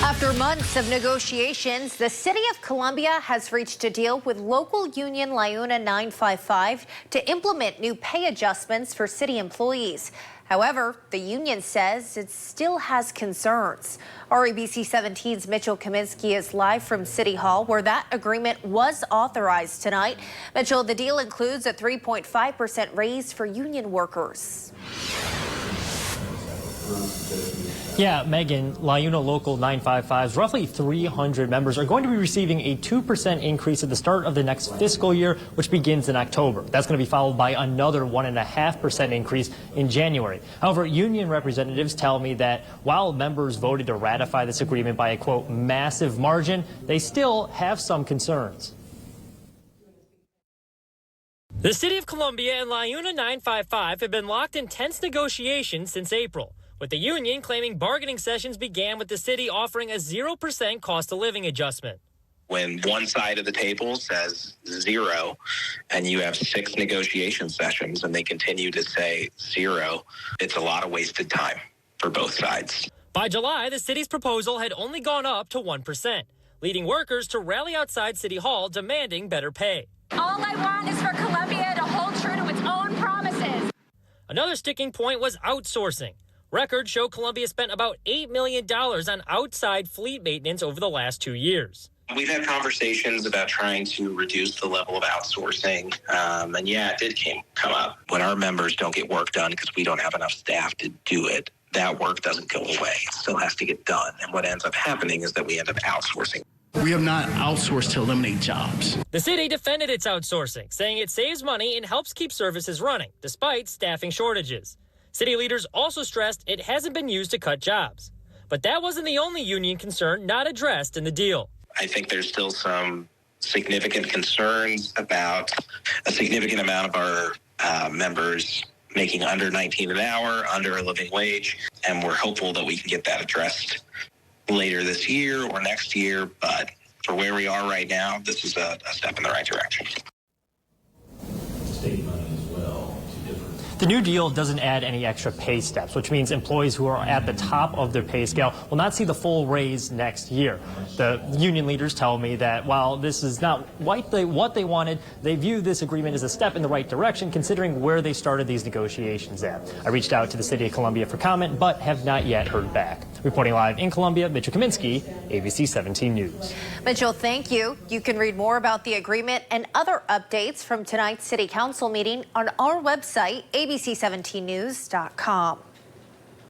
After months of negotiations, the City of Columbia has reached a deal with local union LiUNA 955 to implement new pay adjustments for city employees. However, the union says it still has concerns. Our ABC 17's Mitchell Kaminsky is live from City Hall, where that agreement was authorized tonight. Mitchell, the deal includes a 3.5% raise for union workers. Yeah, Megan, LiUNA Local 955's roughly 300 members are going to be receiving a 2% increase at the start of the next fiscal year, which begins in October. That's going to be followed by another 1.5% increase in January. However, union representatives tell me that while members voted to ratify this agreement by a, quote, massive margin, they still have some concerns. The City of Columbia and LiUNA 955 have been locked in tense negotiations since April, with the union claiming bargaining sessions began with the city offering a 0% cost of living adjustment. When one side of the table says 0 and you have 6 negotiation sessions and they continue to say 0, it's a lot of wasted time for both sides. By July, the city's proposal had only gone up to 1%, leading workers to rally outside City Hall demanding better pay. All I want is for Columbia to hold true to its own promises. Another sticking point was outsourcing. Records show Columbia spent about $8 million on outside fleet maintenance over the last 2 years. We've had conversations about trying to reduce the level of outsourcing, and yeah, it did come up. When our members don't get work done because we don't have enough staff to do it, that work doesn't go away. It still has to get done, and what ends up happening is that we end up outsourcing. We have not outsourced to eliminate jobs. The city defended its outsourcing, saying it saves money and helps keep services running, despite staffing shortages. City leaders also stressed it hasn't been used to cut jobs. But that wasn't the only union concern not addressed in the deal. I think there's still some significant concerns about a significant amount of our members making under 19 an hour, under a living wage, and we're hopeful that we can get that addressed later this year or next year. But for where we are right now, this is a step in the right direction. State money as well. The new deal doesn't add any extra pay steps, which means employees who are at the top of their pay scale will not see the full raise next year. The union leaders tell me that while this is not what they wanted, they view this agreement as a step in the right direction, considering where they started these negotiations at. I reached out to the City of Columbia for comment, but have not yet heard back. Reporting live in Columbia, Mitchell Kaminsky, ABC 17 News. Mitchell, thank you. You can read more about the agreement and other updates from tonight's City Council meeting on our website, abc17news.com.